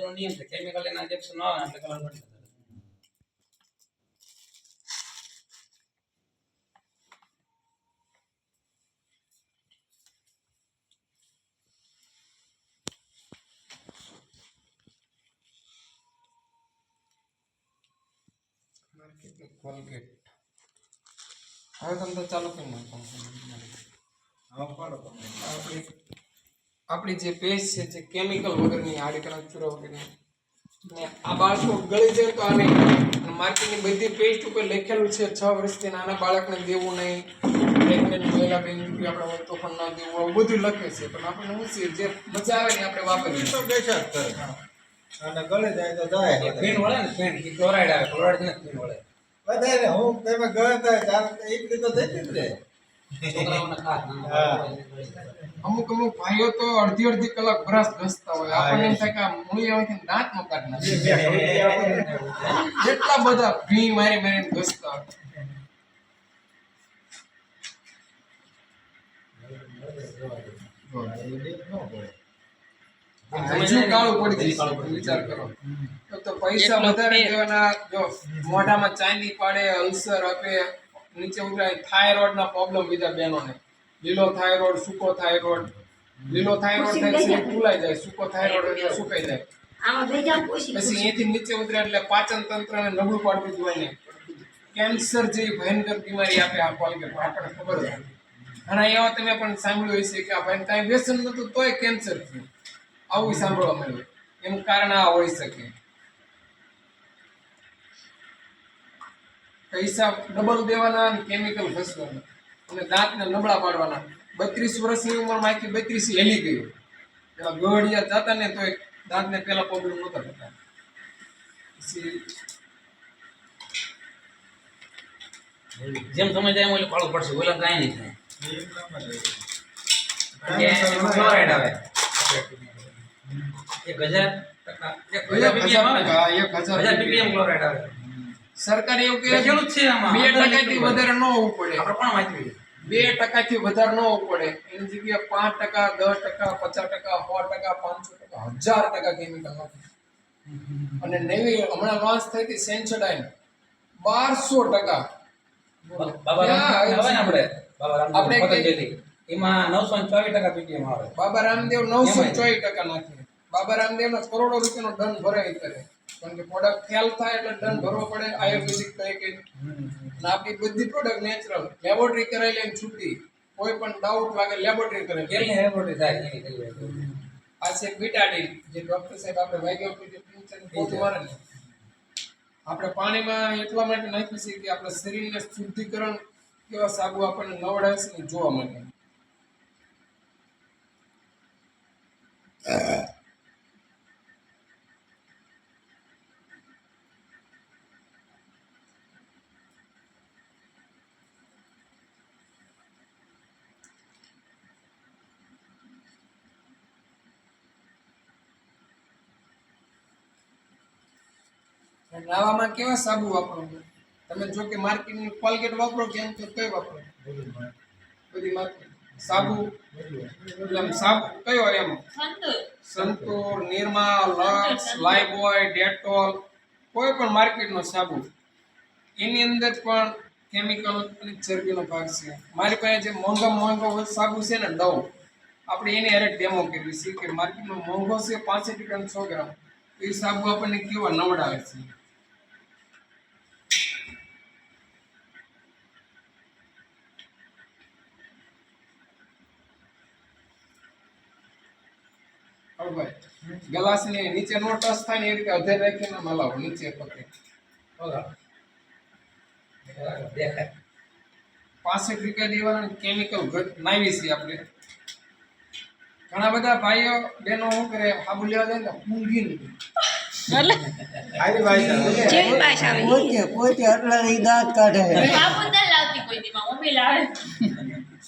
કલરનો નિયમ છે કેમિકલ એના ઇન્જેક્શન ન આવે એટલે કલર નથી કોલગેટ હવે તમે તો ચાલુ કરી નાખો આપણી જે પેસ્ટ છે જે કેમિકલ વગરની હાનિકારક ચૂરા વગરની ને આ બાળકો ગળી જાય તો આને માર્કેટની બધી પેસ્ટ ઉપર લખેલું છે 6 વર્ષથી નાના બાળકને દેવું નહીં, પ્રેગ્નન્ટ મહિલા બેન આપણે હોય તો પણ ન દેવું, આવું બધું લખે છે. પણ આપણે શું છે જે મજા આવે ને આપણે વાપરીએ તો બેસાડ કરે અને ગળી જાય તો જાય ફીણ વળે ને ફીણ એ ક્લોરાઇડ આવે, ક્લોરાઇડ નથી ફીણ વળે વધારે હું તમે ગયો તો એક રીતે જતી જ રહે. અમુક ભાઈઓ તો અડધી કલાક બ્રશ ઘસતા હોય, આપણને એમ થાય કે મૂળિયામાંથી દાંત નો કાઢ નાખે એટલા બધા ભી મારી ઘસતા હોય. વિચાર કરો તો પૈસા વધારે દેવાના, જો મોઢામાં ચાંદી પાડે, અલ્સર આપે, નીચે ઉતરાય, થાઇરોઇડ ના પ્રોબ્લેમ બીજા બહેનોને, લીલો થાઇરોઇડ, સૂકો થાઇરોઇડ, લીલો થાઇરોઇડ થાય છે ફૂલાઈ જાય, સૂકો થાઇરોઇડ એટલે સુકાઈ જાય. પછી અહીંથી નીચે ઉતરે એટલે પાચન તંત્રને નબળું પાડતું હોય ને કેન્સર જેવી ભયંકર બીમારી આપે આ કોલગેટ, આપણને ખબર છે. ઘણા એવા તમે પણ સાંભળ્યું હશે કે આ ભાઈ કાંઈ વ્યસન નતું તોય કેન્સર થયું, આવું સાંભળવા મળ્યું. એનું કારણ આ હોઈ શકે. પૈસા ડબલ દેવાના અને કેમિકલ ઘસવાના અને દાંતને નબળા પાડવાના. 32 વર્ષની ઉંમરમાં આખી 32 હેલી ગયું. પેલા ગોળિયા જતા ને તો દાંતને પેલા પ્રોબ્લેમ નહોતા થતા. જેમ સમય જાય એમ ઓલું કાળું પડશે, ઓલા કાંઈ નહીં થાય. ક્લોરાઇડ આવે 1000 ppm ક્લોરાઇડ આવે. સરકાર એવું કે લખેલું જ છે આમાં 2% થી વધારે ન હોવું પડે. આપણે પણ વાંચ્યું 2% થી વધારે ન હોવું પડે. એની જગ્યાએ 5%, 10%, 10%, 500%, 500%, 1000% કેમિકલ નાખે. અને નવી હમણાં લોન્ચ થઈ હતી સેન્સોડાઇન 1200%. બાબા રામદેવ આવે ને આપણે પતંજલિ એમાં 924% ppm આવે. બાબા રામદેવ 924% નાખે. બાબા રામદેવનો કરોડો રૂપિયાનો દંડ ભરાય કરે, કારણ કે પ્રોડક્ટ ફેલ થાય એટલે દંડ ભરવો પડે. આયુર્વેદિક કઈ કઈ આપણી બધી પ્રોડક્ટ નેચરલ, લેબોરેટરી કરાવી લઈને છૂટી. કોઈ પણ ડાઉટ લાગે લેબોરેટરી કરે, કેલની લેબોરેટરી થાય. આ છે બીટાડીન, જે ડોક્ટર સાહેબ આપણે વાગ્યો પોતું મારે ને આપણે પાણીમાં એટલા માટે નાખી છે કે આપણા શરીરને શુદ્ધિકરણ કેવા સાબુ આપણને નવડાવે છે ને જોવા મળે. નાવામાં કેવા સાબુ વાપરો તમે? જો કે માર્કેટની કોલગેટ વાપરો કેમ તો કઈ વાપરો? બધી માર્કેટ સાબુ એટલે સાબુ કયો એમ? સંતૂર, નિરમા, લક્સ, લાઈબોય, ડેટોલ, કોઈ પણ માર્કેટનો સાબુ એની અંદર પણ કેમિકલ અને ચરબીનો ભાગ છે. મારી પાસે જે મોંઘો સાબુ છે ને ડવ, આપણે એની હારે ડેમો કરવી છે કે માર્કેટમાં મોંઘો છે 65 ગ્રામ 100 ગ્રામ, એ સાબુ આપણને કેવા નવડાવે છે. ગ્લાસ ને નીચે નો ટચ થાય ને એ રીતે અધેર રાખીને મલાવો નીચે પકડે. 65 રૂપિયા દેવાના કેમિકલ નાવી છે આપણે. ઘણા બધા ભાઈઓ બહેનો શું કરે, સાબુ લેવા જાય ને ઊંઘી નથી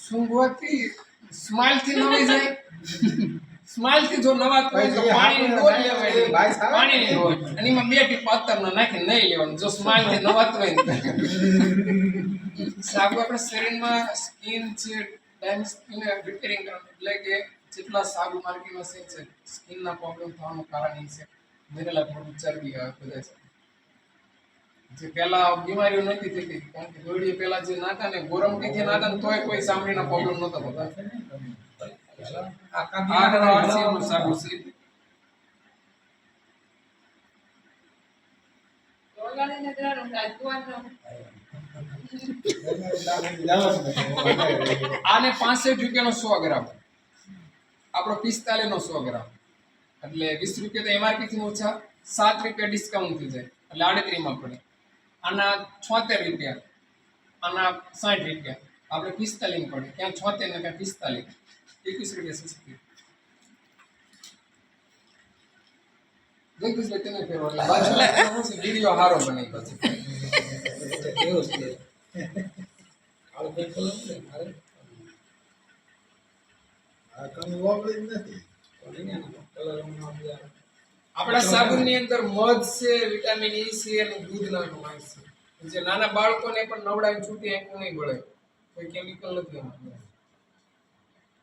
સૂંઘવાથી સ્માઇલ થી નવી જાય. સ્માઇલ થી જો નવા તો પાણી ડોલ લેવાય, પાણી ની ડોલ અને એમાં 2 ટીપા અત્તર નાખીને નહીં લેવાનું. જો સ્માઇલ થી નવા તો સાબુ આપણા શરીરમાં સ્કિન છે ડેમેજ સ્કિન રિપેરિંગ કરવાનું, એટલે કે જેટલા સાબુ માર્કેટમાં છે સ્કિનના પ્રોબ્લેમ થવાનું કારણ એ છે. મિનરલ મોટી ચરબી આવે બધા છે. જે પેલા બીમારીઓ નથી થતી કારણ કે દોડીએ પેલા જે નાતા ને ગોરમટીથી નાતા ને તોય કોઈ સાંભળીના પ્રોબ્લેમ નહોતા થતા. આ અળસીનું સાબુ છે. આને 65 રૂપિયાનો 100 ગ્રામ, આપણો 45 નો 100 ગ્રામ, એટલે 20 રૂપિયા તો એમઆરપી થી ઓછા, 7 રૂપિયા ડિસ્કાઉન્ટ થઈ જાય એટલે 38 માં પડે. આના 76 રૂપિયા, આના 60 રૂપિયા, આપણે 45 પડે. ક્યાં 76 ને ક્યાં 45, 21 રૂપિયા સસ્તી. જગદીશભાઈ તમે ફેરવો એટલે બાજુમાં વિડીયો સારો બની પછી. કેવું છે આવું બિલકુલ નથી મારે આ કમી વાપરી જ નથી. આપણા સાબુની અંદર મધ છે, વિટામિન ઈ છે અને દૂધ નાખવામાં આવે છે. જે નાના બાળકોને પણ નવડાવી છૂટી આંખું નહીં બળે, કોઈ કેમિકલ નથી એમાં.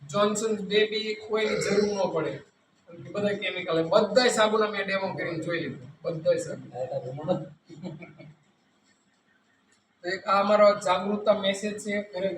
જોન્સન બેબી કોઈની જરૂર ન પડે, બધા કેમિકલ. બધાય સાબુના મેં ડેમો કરીને જોઈ લીધું, બધાય સાબુ. તો એક આ અમારો જાગૃતતા મેસેજ છે.